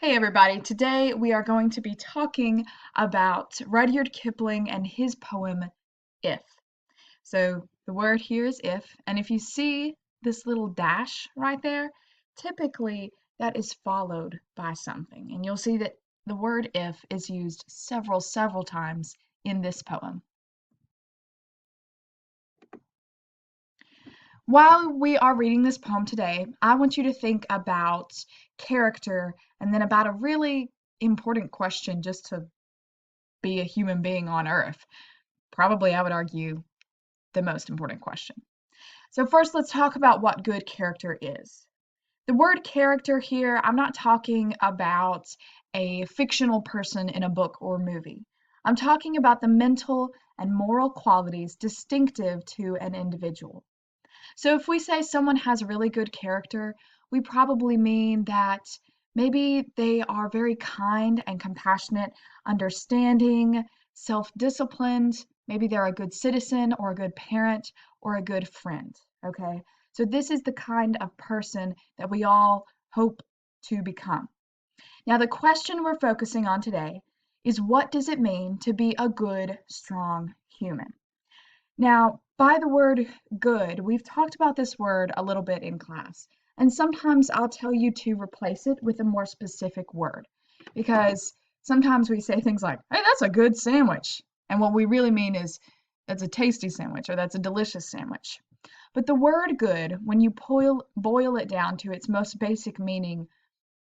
Hey everybody, today we are going to be talking about Rudyard Kipling and his poem, If. So the word here is if, and if you see this little dash right there, typically that is followed by something. And you'll see that the word if is used several times in this poem. While we are reading this poem today, I want you to think about character and then about a really important question just to be a human being on Earth. Probably, I would argue, the most important question. So, first, let's talk about what good character is. The word character here, I'm not talking about a fictional person in a book or movie. I'm talking about the mental and moral qualities distinctive to an individual. So if we say someone has really good character, we probably mean that maybe they are very kind and compassionate, understanding, self-disciplined, maybe they're a good citizen or a good parent or a good friend, okay? So this is the kind of person that we all hope to become. Now the question we're focusing on today is, what does it mean to be a good, strong human? Now, by the word good, we've talked about this word a little bit in class, and sometimes I'll tell you to replace it with a more specific word, because sometimes we say things like, hey, that's a good sandwich. And what we really mean is, that's a tasty sandwich or that's a delicious sandwich. But the word good, when you boil it down to its most basic meaning,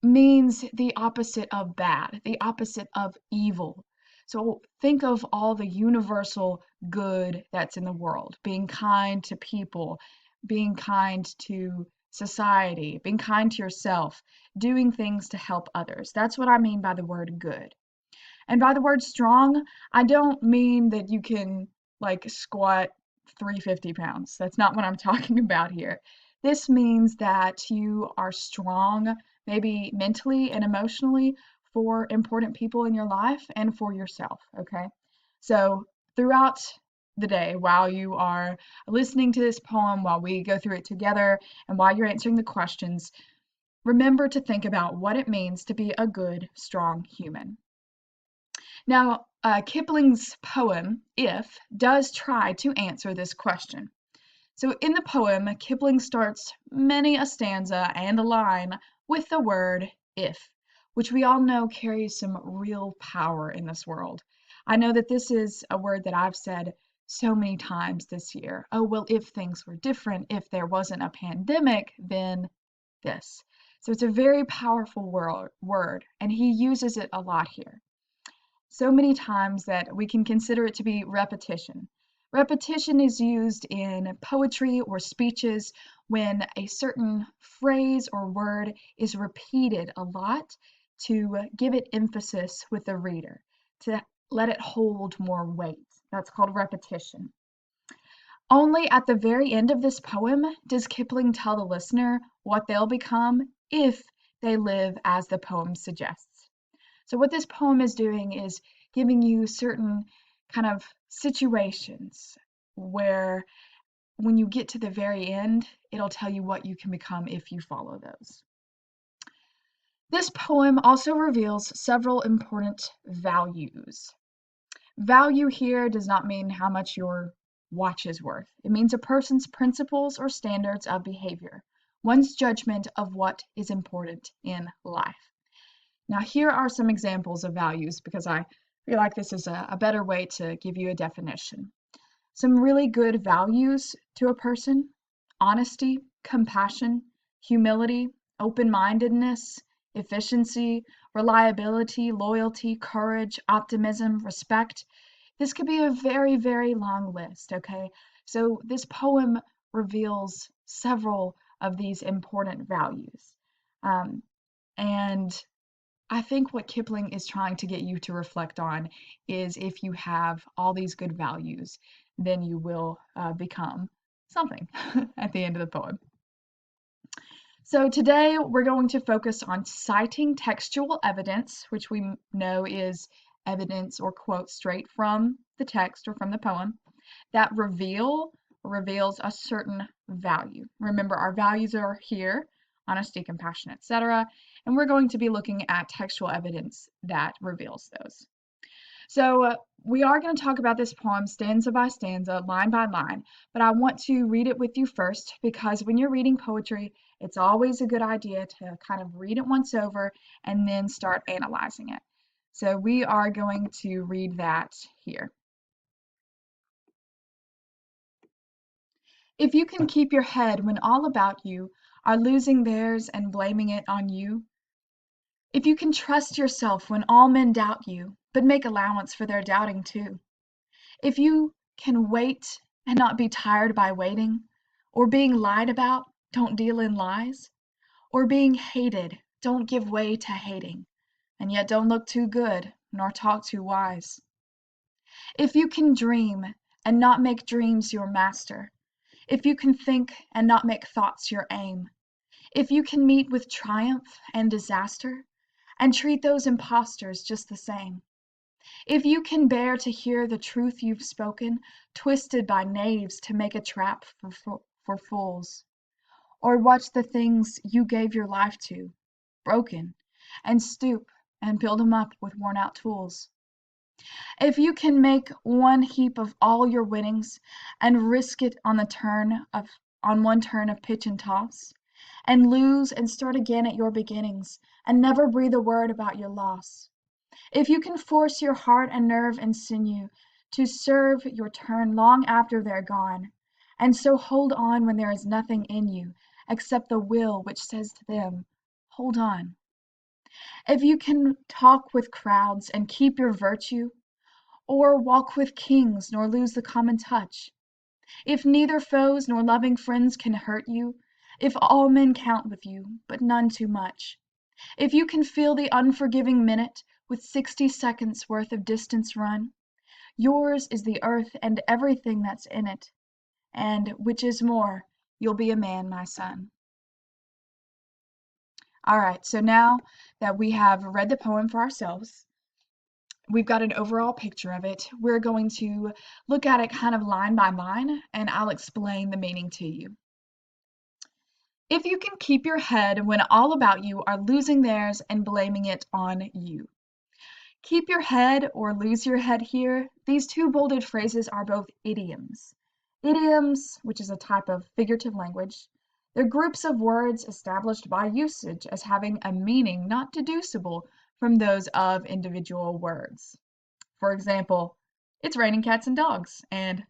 means the opposite of bad, the opposite of evil. So think of all the universal good that's in the world, being kind to people, being kind to society, being kind to yourself, doing things to help others. That's what I mean by the word good. And by the word strong, I don't mean that you can like squat 350 pounds. That's not what I'm talking about here. This means that you are strong, maybe mentally and emotionally, for important people in your life and for yourself, okay? So throughout the day, while you are listening to this poem, while we go through it together, and while you're answering the questions, remember to think about what it means to be a good, strong human. Now, Kipling's poem, If, does try to answer this question. So in the poem, Kipling starts many a stanza and a line with the word if, which we all know carries some real power in this world. I know that this is a word that I've said so many times this year. Oh, well, if things were different, if there wasn't a pandemic, then this. So it's a very powerful word, and he uses it a lot here, so many times that we can consider it to be repetition. Repetition is used in poetry or speeches when a certain phrase or word is repeated a lot to give it emphasis with the reader, to let it hold more weight. That's called repetition. Only at the very end of this poem does Kipling tell the listener what they'll become if they live as the poem suggests. So what this poem is doing is giving you certain kind of situations where when you get to the very end, it'll tell you what you can become if you follow those. This poem also reveals several important values. Value here does not mean how much your watch is worth. It means a person's principles or standards of behavior, one's judgment of what is important in life. Now, here are some examples of values because I feel like this is a better way to give you a definition. Some really good values to a person: honesty, compassion, humility, open-mindedness, efficiency, reliability, loyalty, courage, optimism, respect. This could be a very long list, okay? So this poem reveals several of these important values. And I think what Kipling is trying to get you to reflect on is, if you have all these good values, then you will become something at the end of the poem. So today we're going to focus on citing textual evidence, which we know is evidence or quote straight from the text or from the poem, that reveals a certain value. Remember, our values are here: honesty, compassion, etc. and we're going to be looking at textual evidence that reveals those. So we are going to talk about this poem stanza by stanza, line by line, but I want to read it with you first because when you're reading poetry, it's always a good idea to kind of read it once over and then start analyzing it. So we are going to read that here. If you can keep your head when all about you are losing theirs and blaming it on you, if you can trust yourself when all men doubt you, but make allowance for their doubting too, if you can wait and not be tired by waiting, or being lied about, don't deal in lies, or being hated, don't give way to hating, and yet don't look too good nor talk too wise. If you can dream and not make dreams your master, if you can think and not make thoughts your aim, if you can meet with triumph and disaster and treat those impostors just the same, if you can bear to hear the truth you've spoken twisted by knaves to make a trap for fools, or watch the things you gave your life to broken and stoop and build 'em up with worn out tools, if you can make one heap of all your winnings and risk it on one turn of pitch and toss, and lose and start again at your beginnings and never breathe a word about your loss, if you can force your heart and nerve and sinew to serve your turn long after they're gone, and so hold on when there is nothing in you except the will which says to them, hold on, if you can talk with crowds and keep your virtue, or walk with kings nor lose the common touch, if neither foes nor loving friends can hurt you, if all men count with you, but none too much, if you can feel the unforgiving minute with 60 seconds worth of distance run, yours is the earth and everything that's in it, and, which is more, you'll be a man, my son. All right, so now that we have read the poem for ourselves, we've got an overall picture of it. We're going to look at it kind of line by line, and I'll explain the meaning to you. If you can keep your head when all about you are losing theirs and blaming it on you. Keep your head or lose your head here. These two bolded phrases are both idioms. Idioms, which is a type of figurative language, they're groups of words established by usage as having a meaning not deducible from those of individual words. For example, it's raining cats and dogs, and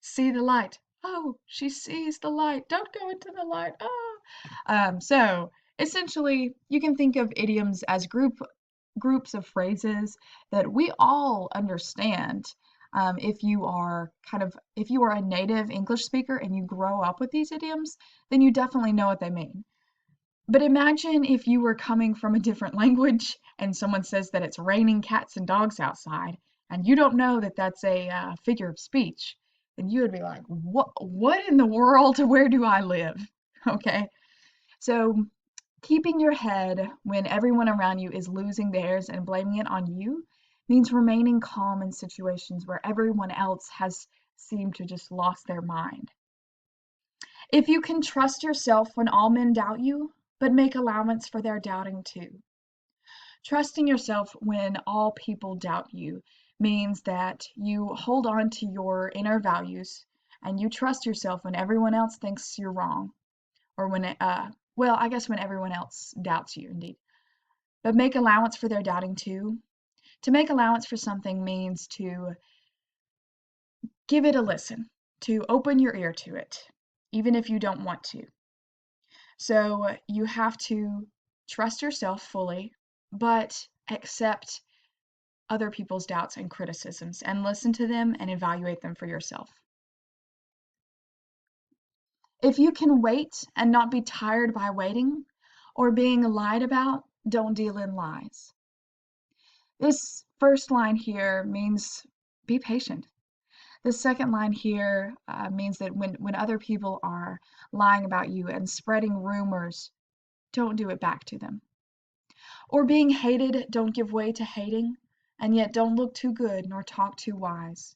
see the light. Oh, she sees the light. Don't go into the light. Oh. So essentially, you can think of idioms as groups of phrases that we all understand. If you are a native English speaker and you grow up with these idioms, then you definitely know what they mean. But imagine if you were coming from a different language and someone says that it's raining cats and dogs outside, and you don't know that that's a figure of speech, then you would be like, what in the world? Where do I live? Okay, so keeping your head when everyone around you is losing theirs and blaming it on you means remaining calm in situations where everyone else has seemed to just lost their mind. If you can trust yourself when all men doubt you, but make allowance for their doubting too. Trusting yourself when all people doubt you means that you hold on to your inner values and you trust yourself when everyone else thinks you're wrong, or I guess when everyone else doubts you, indeed. But make allowance for their doubting too. To make allowance for something means to give it a listen, to open your ear to it, even if you don't want to. So you have to trust yourself fully, but accept other people's doubts and criticisms and listen to them and evaluate them for yourself. If you can wait and not be tired by waiting or being lied about, don't deal in lies. This first line here means be patient. The second line here means that when other people are lying about you and spreading rumors, don't do it back to them. Or being hated, don't give way to hating, and yet don't look too good nor talk too wise.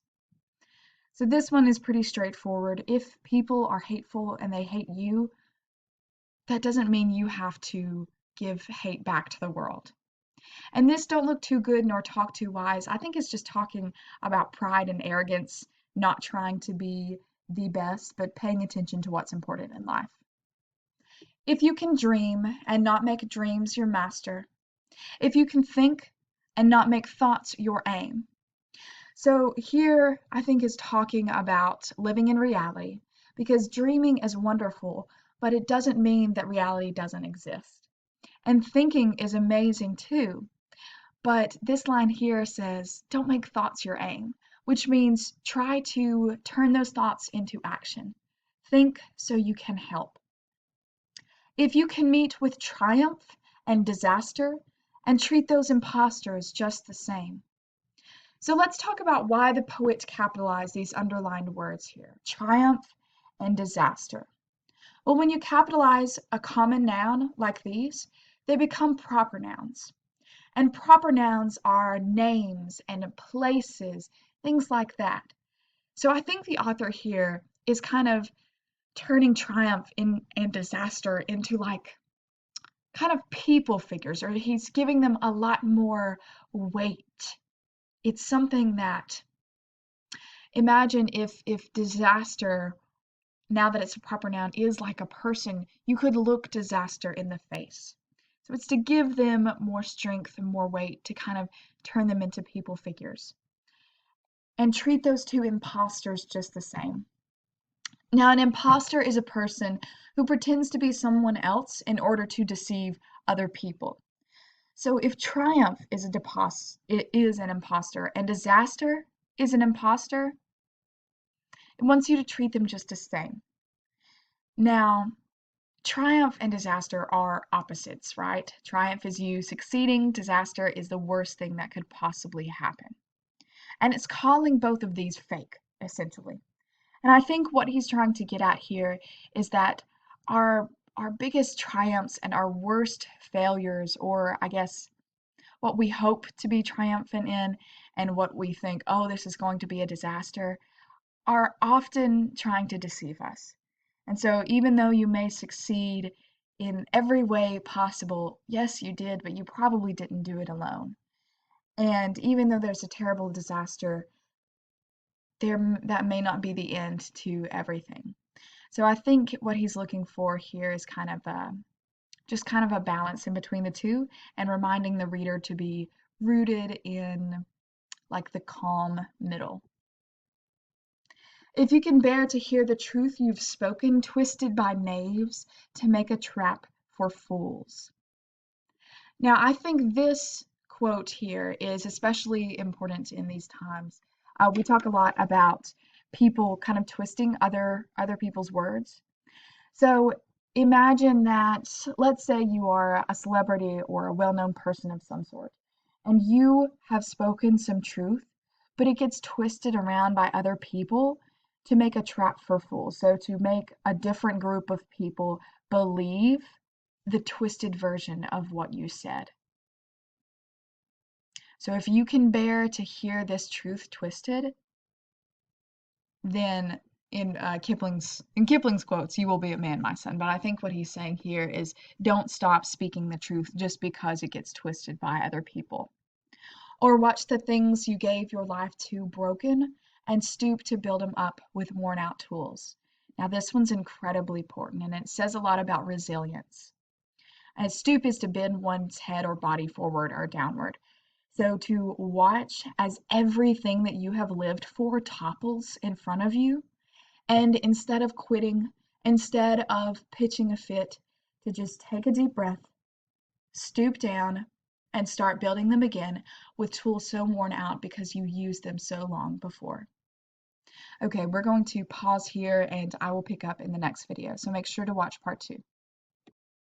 So this one is pretty straightforward. If people are hateful and they hate you, that doesn't mean you have to give hate back to the world. And this don't look too good nor talk too wise. I think it's just talking about pride and arrogance, not trying to be the best, but paying attention to what's important in life. If you can dream and not make dreams your master, if you can think and not make thoughts your aim. So here I think is talking about living in reality, because dreaming is wonderful, but it doesn't mean that reality doesn't exist. And thinking is amazing too, but this line here says, don't make thoughts your aim, which means try to turn those thoughts into action. Think so you can help. If you can meet with triumph and disaster and treat those imposters just the same. So let's talk about why the poet capitalized these underlined words here, triumph and disaster. Well, when you capitalize a common noun like these, they become proper nouns. And proper nouns are names and places, things like that. So I think the author here is kind of turning triumph and disaster into like kind of people figures, or he's giving them a lot more weight. It's something that, imagine if disaster, now that it's a proper noun, is like a person, you could look disaster in the face. So it's to give them more strength and more weight, to kind of turn them into people figures. And treat those two imposters just the same. Now, an imposter is a person who pretends to be someone else in order to deceive other people. So if triumph is an imposter and disaster is an imposter, it wants you to treat them just the same. Now, triumph and disaster are opposites, right? Triumph is you succeeding, disaster is the worst thing that could possibly happen. And it's calling both of these fake, essentially. And I think what he's trying to get at here is that our biggest triumphs and our worst failures, or I guess what we hope to be triumphant in and what we think, oh, this is going to be a disaster, are often trying to deceive us. And so even though you may succeed in every way possible, yes, you did, but you probably didn't do it alone. And even though there's a terrible disaster, that may not be the end to everything. So I think what he's looking for here is kind of just kind of a balance in between the two, and reminding the reader to be rooted in like the calm middle. If you can bear to hear the truth you've spoken, twisted by knaves to make a trap for fools. Now, I think this quote here is especially important in these times. We talk a lot about people kind of twisting other people's words. So imagine that, let's say you are a celebrity or a well-known person of some sort, and you have spoken some truth, but it gets twisted around by other people to make a trap for fools. So to make a different group of people believe the twisted version of what you said. So if you can bear to hear this truth twisted, then in Kipling's quotes, you will be a man, my son. But I think what he's saying here is don't stop speaking the truth just because it gets twisted by other people. Or watch the things you gave your life to broken and stoop to build them up with worn out tools. Now this one's incredibly important, and it says a lot about resilience. And stoop is to bend one's head or body forward or downward. So to watch as everything that you have lived for topples in front of you, and instead of quitting, instead of pitching a fit, to just take a deep breath, stoop down, and start building them again with tools so worn out because you used them so long before. Okay, we're going to pause here and I will pick up in the next video. So make sure to watch part 2.